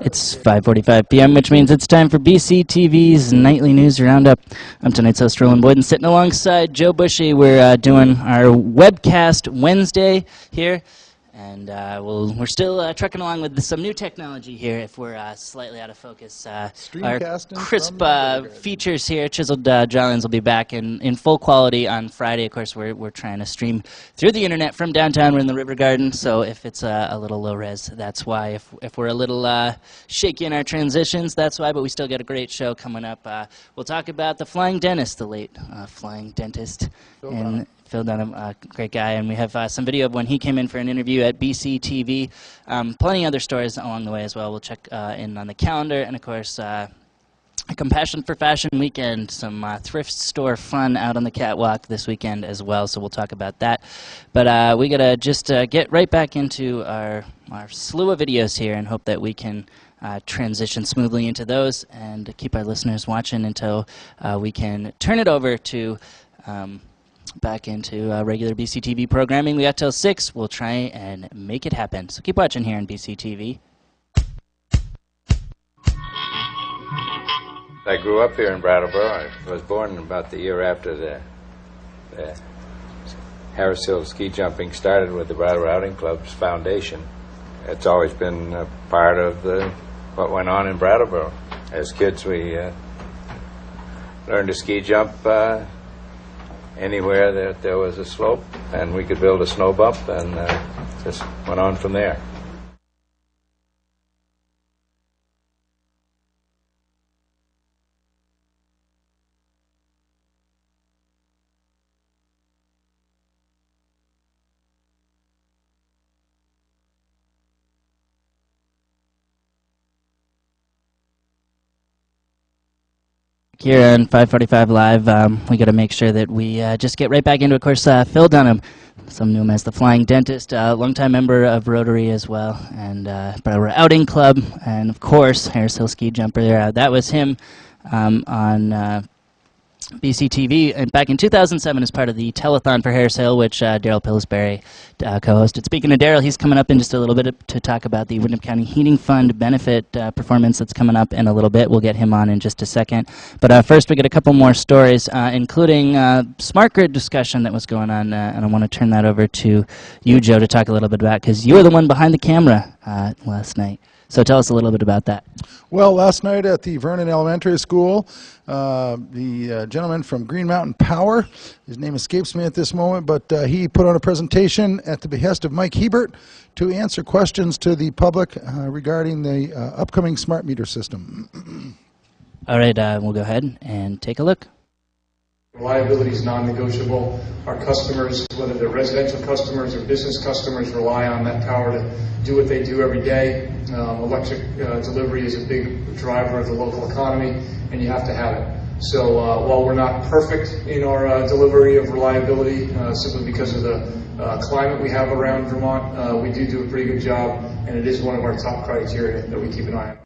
It's 5:45 p.m., which means it's time for BC TV's Nightly News Roundup. I'm tonight's host, Roland Boyd, and sitting alongside Joe Bushy. We're doing our webcast Wednesday here, and we're still trucking along with some new technology here if we're slightly out of focus. Our crisp features here, chiseled drawlines will be back in full quality on Friday. Of course, we're trying to stream through the internet from downtown. We're in the River Garden, so if it's a little low res, that's why. If we're a little shaky in our transitions, that's why, but we still got a great show coming up. We'll talk about the Flying Dentist, the late Flying Dentist. Phil Dunham, great guy, and we have some video of when he came in for an interview at BC TV. Plenty of other stories along the way as well. We'll check in on the calendar, and of course, a Compassion for Fashion weekend, some thrift store fun out on the catwalk this weekend as well, so we'll talk about that. But we got to just get right back into our slew of videos here and hope that we can transition smoothly into those and keep our listeners watching until we can turn it over to back into regular BC TV programming. We got till 6. We'll try and make it happen. So keep watching here on BC TV. I grew up here in Brattleboro. I was born about the year after the Harris Hill ski jumping started with the Brattleboro Outing Club's foundation. It's always been a part of what went on in Brattleboro. As kids, we learned to ski jump anywhere that there was a slope, and we could build a snow bump, and just went on from there. Here on 545 Live, we got to make sure that we just get right back into, of course, Phil Dunham. Some knew him as the Flying Dentist, longtime member of Rotary as well, and Brattleboro Outing Club, and of course, Harris Hill ski jumper. That was him on BC TV, and back in 2007 as part of the telethon for Harris Hill, which Daryl Pillsbury co-hosted. Speaking of Daryl, he's coming up in just a little bit to talk about the Windham County Heating Fund benefit performance that's coming up in a little bit. We'll get him on in just a second. But first, we get a couple more stories, including smart grid discussion that was going on, and I want to turn that over to you, Joe, to talk a little bit about, because you were the one behind the camera last night. So tell us a little bit about that. Well, last night at the Vernon Elementary School, the gentleman from Green Mountain Power, his name escapes me at this moment, but he put on a presentation at the behest of Mike Hebert to answer questions to the public regarding the upcoming smart meter system. All right, we'll go ahead and take a look. Reliability is non-negotiable. Our customers, whether they're residential customers or business customers, rely on that power to do what they do every day. Electric delivery is a big driver of the local economy, and you have to have it. So while we're not perfect in our delivery of reliability, simply because of the climate we have around Vermont, we do a pretty good job, and it is one of our top criteria that we keep an eye on.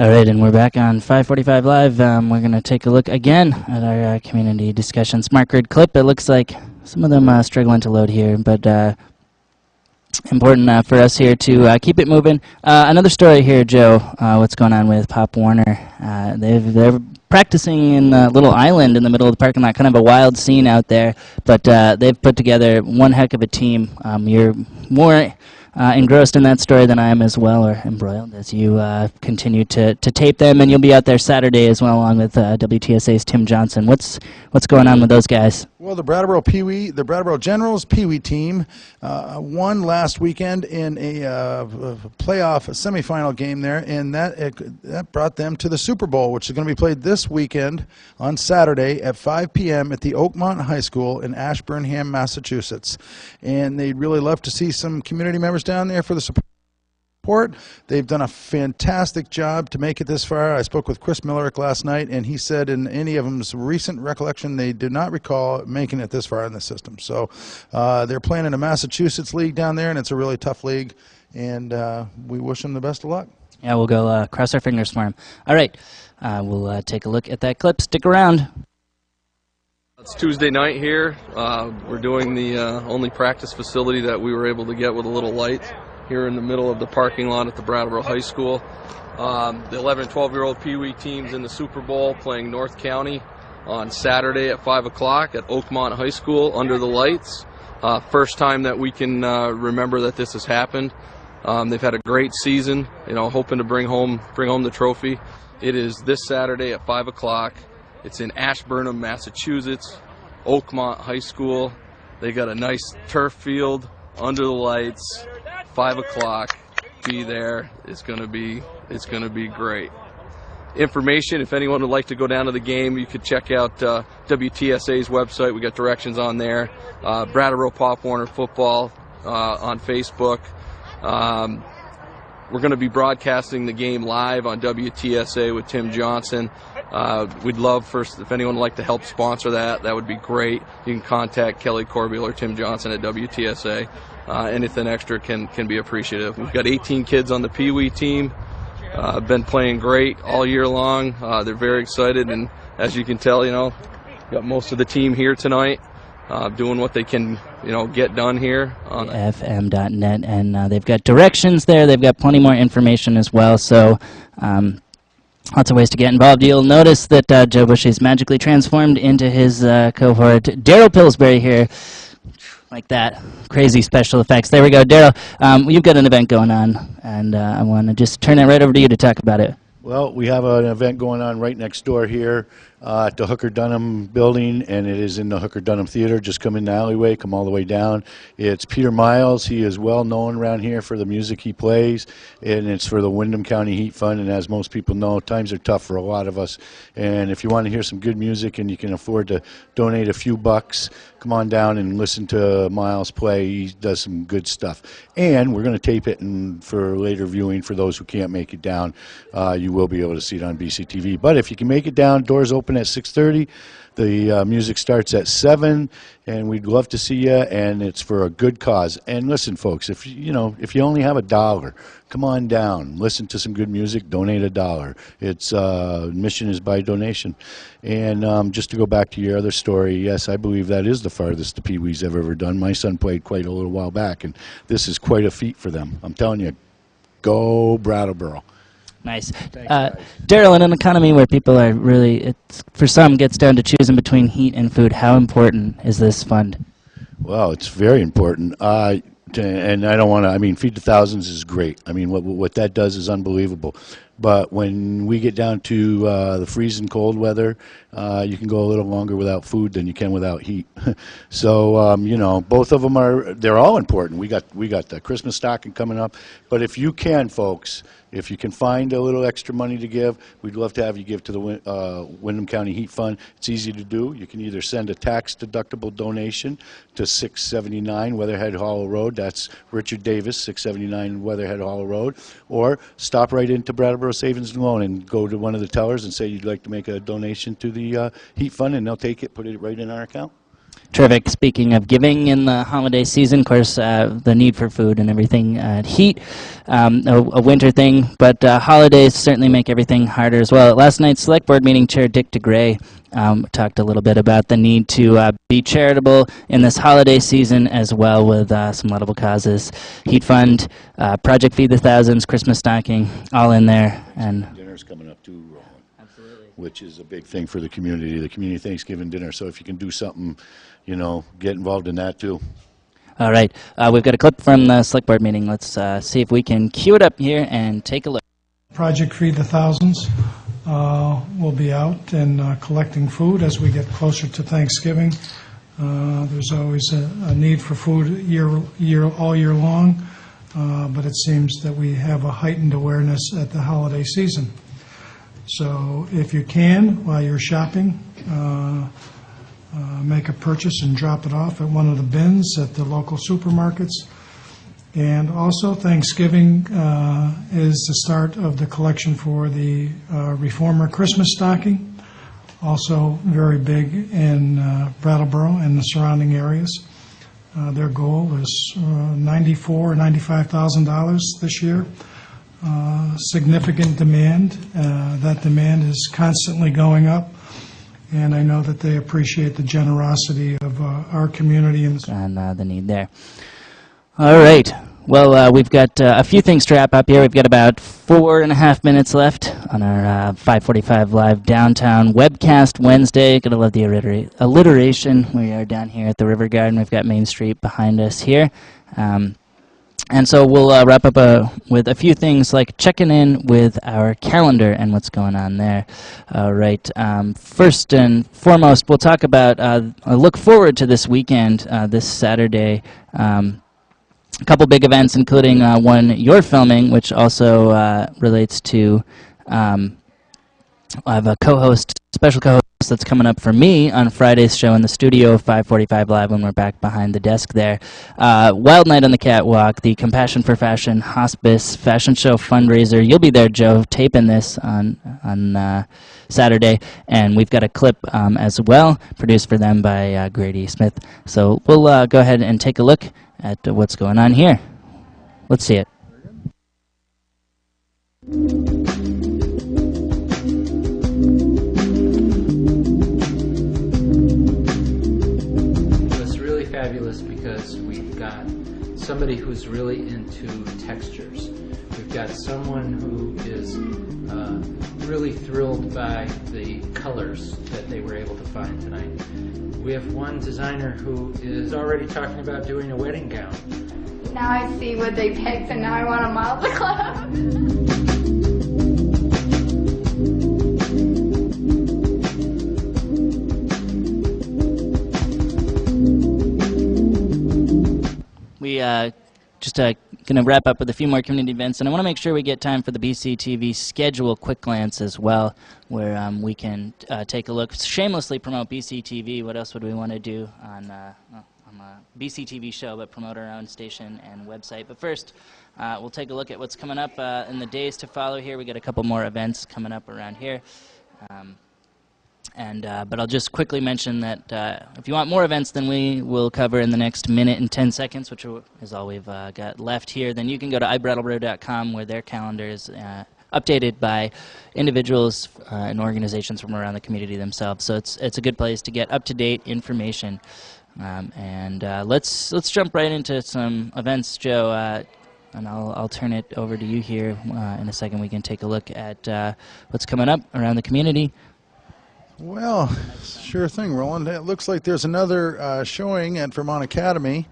All right, and we're back on 545 Live. We're going to take a look again at our community discussion smart grid clip. It looks like some of them struggling to load here, but important for us here to keep it moving. Another story here, Joe, what's going on with Pop Warner. They're practicing in a little island in the middle of the parking lot, kind of a wild scene out there, but they've put together one heck of a team. You're more engrossed in that story than I am as well, or embroiled, as you continue to tape them, and you'll be out there Saturday as well, along with WTSA's Tim Johnson. What's going on with those guys? Well, the Brattleboro Generals Pee Wee team won last weekend in a playoff semifinal game there, and that brought them to the Super Bowl, which is going to be played this weekend on Saturday at 5 p.m. at the Oakmont High School in Ashburnham, Massachusetts. And they'd really love to see some community members down there for the support. They've done a fantastic job to make it this far. I spoke with Chris Millerick last night, and he said in any of them's recent recollection, they do not recall making it this far in the system. So they're playing in a Massachusetts league down there, and it's a really tough league, and we wish them the best of luck. Yeah, we'll go cross our fingers for him. All right, we'll take a look at that clip. Stick around. It's Tuesday night here. We're doing the only practice facility that we were able to get with a little light here in the middle of the parking lot at the Brattleboro High School. The 11 and 12-year-old Pee Wee teams in the Super Bowl playing North County on Saturday at 5 o'clock at Oakmont High School under the lights. First time that we can remember that this has happened. They've had a great season, hoping to bring home the trophy. It is this Saturday at 5 o'clock. It's in Ashburnham, Massachusetts, Oakmont High School. They got a nice turf field under the lights, 5 o'clock. Be there. It's gonna be great. Information, if anyone would like to go down to the game, you could check out WTSA's website. We got directions on there. Brattleboro Pop Warner Football on Facebook. We're going to be broadcasting the game live on WTSA with Tim Johnson. We'd love if anyone would like to help sponsor that would be great. You can contact Kelly Corbeil or Tim Johnson at WTSA. Anything extra can be appreciative. We've got 18 kids on the Pee Wee team. Been playing great all year long. They're very excited, and as you can tell, got most of the team here tonight, doing what they can, get done here on FM.net, and they've got directions there. They've got plenty more information as well. So. Lots of ways to get involved. You'll notice that Joe Bushy's magically transformed into his cohort. Daryl Pillsbury here, like that. Crazy special effects. There we go. Daryl, you've got an event going on, and I want to just turn it right over to you to talk about it. Well, we have an event going on right next door here at the Hooker Dunham building, and it is in the Hooker Dunham Theater. Just come in the alleyway, come all the way down. It's Peter Miles. He is well known around here for the music he plays, and it's for the Windham County Heat Fund. And as most people know, times are tough for a lot of us. And if you want to hear some good music and you can afford to donate a few bucks, come on down and listen to Miles play. He does some good stuff. And we're going to tape it for later viewing for those who can't make it down. You will be able to see it on BCTV. But if you can make it down, doors open at 6:30. The music starts at 7, and we'd love to see you, and it's for a good cause. And listen, folks, if you only have $1, come on down, listen to some good music, donate $1. It's admission is by donation. And just to go back to your other story, yes, I believe that is the farthest the Pee Wees have ever done. My son played quite a little while back, and this is quite a feat for them. I'm telling you, go Brattleboro. Nice. Daryl, in an economy where people are really, for some, gets down to choosing between heat and food, how important is this fund? Well, it's very important. And I don't want to, Feed the Thousands is great. What that does is unbelievable. But when we get down to the freezing cold weather, you can go a little longer without food than you can without heat. So, both of them they're all important. We got the Christmas stocking coming up. But if you can, folks, if you can find a little extra money to give, we'd love to have you give to the Windham County Heat Fund. It's easy to do. You can either send a tax-deductible donation to 679 Weatherhead Hollow Road. That's Richard Davis, 679 Weatherhead Hollow Road. Or stop right into Brattleboro Savings and Loan and go to one of the tellers and say you'd like to make a donation to the Heat Fund, and they'll take it, put it right in our account. Terrific. Speaking of giving in the holiday season, of course, the need for food and everything, heat, a winter thing, but holidays certainly make everything harder as well. At last night's Select Board meeting, Chair Dick DeGray talked a little bit about the need to be charitable in this holiday season as well with some laudable causes. Heat Fund, Project Feed the Thousands, Christmas stocking, all in there. And Dinner's coming up too, Roland. Absolutely. Which is a big thing for the community Thanksgiving dinner. So if you can do something, get involved in that too. All right. We've got a clip from the Select Board meeting. Let's see if we can cue it up here and take a look. Project Feed the Thousands will be out and collecting food as we get closer to Thanksgiving. There's always a need for food all year long, but it seems that we have a heightened awareness at the holiday season. So if you can, while you're shopping, make a purchase and drop it off at one of the bins at the local supermarkets. And also, Thanksgiving is the start of the collection for the Reformer Christmas stocking, also very big in Brattleboro and the surrounding areas. Their goal is $94,000 or $95,000 this year. Significant demand. That demand is constantly going up. and I know that they appreciate the generosity of our community. And the need there. All right. Well, we've got a few things to wrap up here. We've got about 4.5 minutes left on our 5:45 Live Downtown webcast Wednesday. Gotta love the alliteration. We are down here at the River Garden. We've got Main Street behind us here. And so we'll wrap up with a few things like checking in with our calendar and what's going on there. All right. First and foremost, we'll talk about a look forward to this weekend, this Saturday. A couple big events, including one you're filming, which also relates to. I have a special co-host that's coming up for me on Friday's show in the studio, 5:45 Live, when we're back behind the desk there. Wild Night on the Catwalk, the Compassion for Fashion Hospice Fashion Show fundraiser. You'll be there, Joe, taping this on Saturday, and we've got a clip as well, produced for them by Grady Smith. So we'll go ahead and take a look at what's going on here. Let's see it. It's really fabulous because we've got somebody who's really into textures. We've got someone who is really thrilled by the colors that they were able to find tonight. We have one designer who is already talking about doing a wedding gown. Now I see what they picked and now I want to model the clothes. We just going to wrap up with a few more community events, and I want to make sure we get time for the BCTV schedule quick glance as well, where we can take a look, shamelessly promote BCTV. What else would we want to do on a BCTV show but promote our own station and website? But first, we'll take a look at what's coming up in the days to follow here. We got a couple more events coming up around here. But I'll just quickly mention that if you want more events than we will cover in the next minute and 10 seconds, which is all we've got left here, then you can go to ibrattleboro.com, where their calendar is updated by individuals and organizations from around the community themselves. So it's a good place to get up-to-date information. Let's jump right into some events, Joe. And I'll turn it over to you here in a second. We can take a look at what's coming up around the community. Well, sure thing, Roland. It looks like there's another showing at Vermont Academy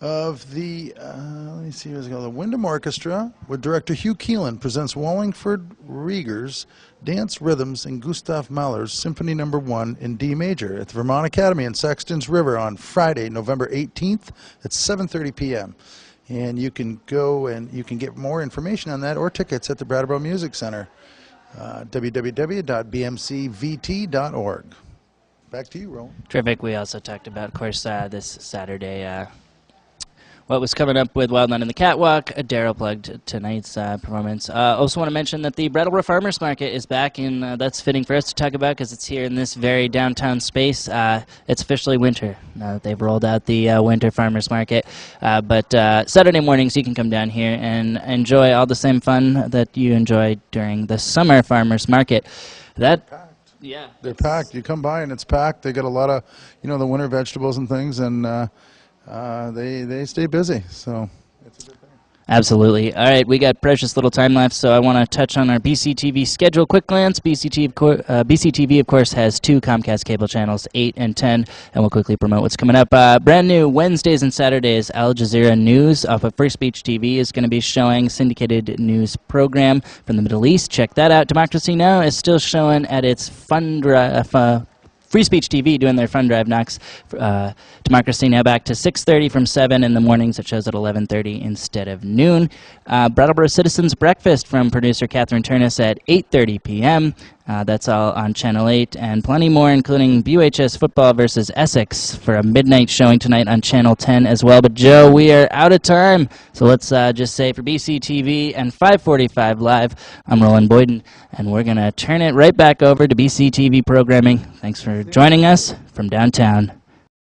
of the, let me see, what's it called, the Wyndham Orchestra, with director Hugh Keelan presents Wallingford Rieger's Dance Rhythms and Gustav Mahler's Symphony No. 1 in D major at the Vermont Academy in Saxton's River on Friday, November 18th at 7:30 p.m. And you can go and you can get more information on that or tickets at the Brattleboro Music Center. www.bmcvt.org. Back to you, Roland. Terrific. We also talked about, of course, this Saturday, what was coming up with Wild Night on the Catwalk. Daryl plugged tonight's performance. Also want to mention that the Brattleboro Farmers Market is back, and that's fitting for us to talk about because it's here in this very downtown space. It's officially winter now that they've rolled out the winter Farmers Market. But Saturday mornings you can come down here and enjoy all the same fun that you enjoy during the summer Farmers Market. Yeah, they're packed. You come by and it's packed. They got a lot of, the winter vegetables and things, and they stay busy. So it's a good thing. Absolutely. All right, we got precious little time left, so I want to touch on our BCTV schedule. Quick glance. BCTV, of course, has 2 Comcast cable channels, 8 and 10, and we'll quickly promote what's coming up. Brand new Wednesdays and Saturdays, Al Jazeera News off of Free Speech TV is going to be showing syndicated news program from the Middle East. Check that out. Democracy Now! Is still showing at its fund drive. Free Speech TV doing their fun drive knocks Democracy Now! Back to 6:30 from 7 in the mornings. It shows at 11:30 instead of noon. Brattleboro Citizens Breakfast from producer Catherine Turnus at 8:30 p.m. That's all on Channel 8, and plenty more, including BUHS football versus Essex for a midnight showing tonight on Channel 10 as well. But Joe, we are out of time, so let's just say for BCTV and 5:45 Live, I'm Roland Boyden, and we're going to turn it right back over to BCTV programming. Thanks for joining us from downtown.